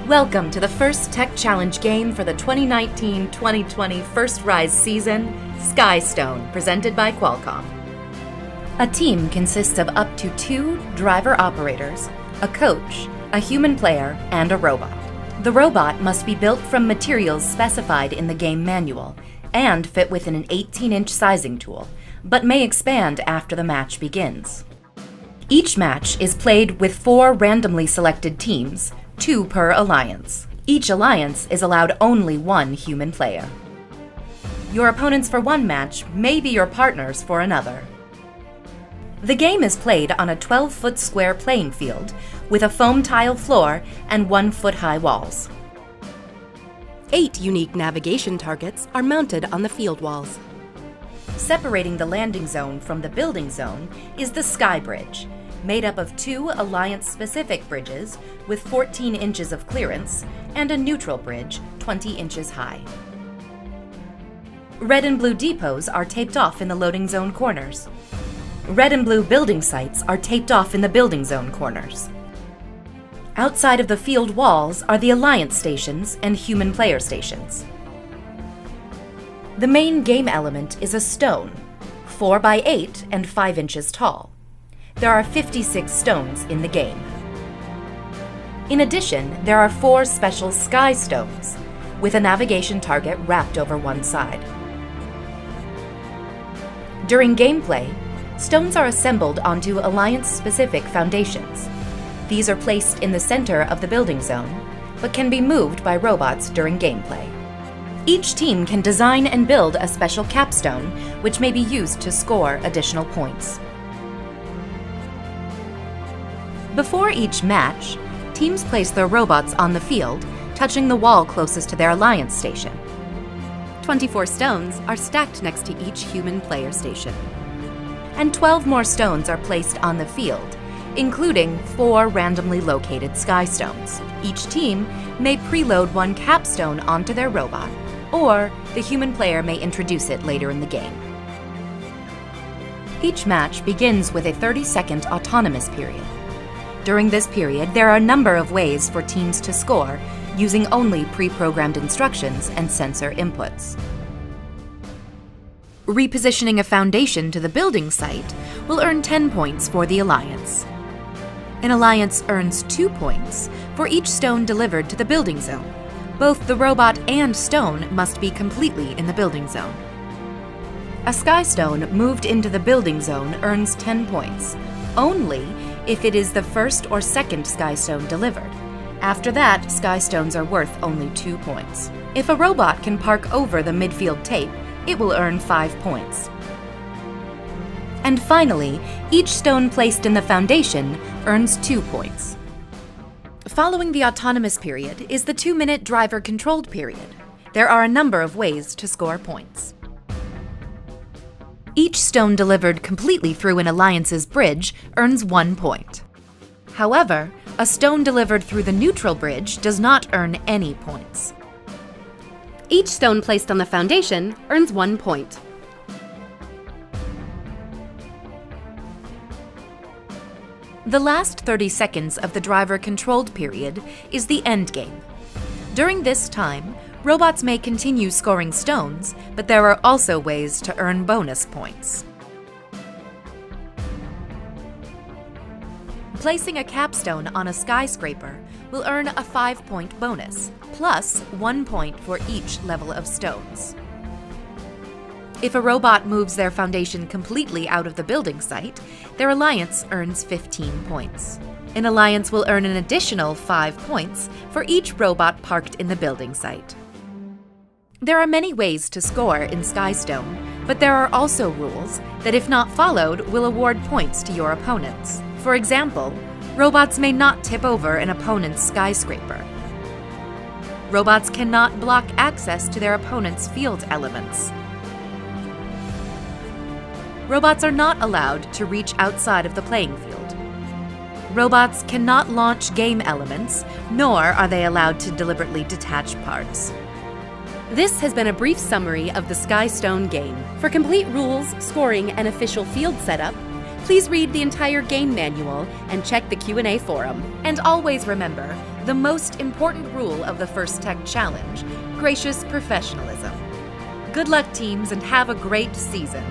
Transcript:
Welcome to the first Tech Challenge game for the 2019-2020 First Rise season, SKYSTONE, presented by Qualcomm. A team consists of up to 2 driver operators, a coach, a human player, and a robot. The robot must be built from materials specified in the game manual and fit within an 18-inch sizing tool, but may expand after the match begins. Each match is played with 4 randomly selected teams, 2 per alliance. Each alliance is allowed only 1 human player. Your opponents for one match may be your partners for another. The game is played on a 12-foot square playing field with a foam tile floor and 1-foot-high walls. 8 unique navigation targets are mounted on the field walls. Separating the landing zone from the building zone is the Sky Bridge, made up of 2 Alliance-specific bridges with 14 inches of clearance and a neutral bridge 20 inches high. Red and blue depots are taped off in the loading zone corners. Red and blue building sites are taped off in the building zone corners. Outside of the field walls are the Alliance stations and human player stations. The main game element is a stone, 4 by 8 and 5 inches tall. There are 56 stones in the game. In addition, there are 4 special sky stones, with a navigation target wrapped over one side. During gameplay, stones are assembled onto Alliance-specific foundations. These are placed in the center of the building zone, but can be moved by robots during gameplay. Each team can design and build a special capstone, which may be used to score additional points. Before each match, teams place their robots on the field, touching the wall closest to their Alliance station. 24 stones are stacked next to each human player station. And 12 more stones are placed on the field, including 4 randomly located sky stones. Each team may preload 1 capstone onto their robot, or the human player may introduce it later in the game. Each match begins with a 30-second autonomous period. During this period, there are a number of ways for teams to score using only pre-programmed instructions and sensor inputs. Repositioning a foundation to the building site will earn 10 points for the Alliance. An Alliance earns 2 points for each stone delivered to the building zone. Both the robot and stone must be completely in the building zone. A sky stone moved into the building zone earns 10 points, only if it is the first or second sky stone delivered. After that, sky stones are worth only 2 points. If a robot can park over the midfield tape, it will earn 5 points. And finally, each stone placed in the foundation earns 2 points. Following the autonomous period is the 2-minute driver-controlled period. There are a number of ways to score points. Each stone delivered completely through an Alliance's bridge earns 1 point. However, a stone delivered through the neutral bridge does not earn any points. Each stone placed on the foundation earns 1 point. The last 30 seconds of the driver-controlled period is the end game. During this time, robots may continue scoring stones, but there are also ways to earn bonus points. Placing a capstone on a skyscraper will earn a 5-point bonus, plus 1 point for each level of stones. If a robot moves their foundation completely out of the building site, their Alliance earns 15 points. An Alliance will earn an additional 5 points for each robot parked in the building site. There are many ways to score in SKYSTONE, but there are also rules that, if not followed, will award points to your opponents. For example, robots may not tip over an opponent's skyscraper. Robots cannot block access to their opponent's field elements. Robots are not allowed to reach outside of the playing field. Robots cannot launch game elements, nor are they allowed to deliberately detach parts. This has been a brief summary of the SKYSTONE game. For complete rules, scoring, and official field setup, Please read the entire game manual and check the Q&A forum. And always remember, the most important rule of the first Tech Challenge: gracious professionalism. Good luck, teams, and have a great season.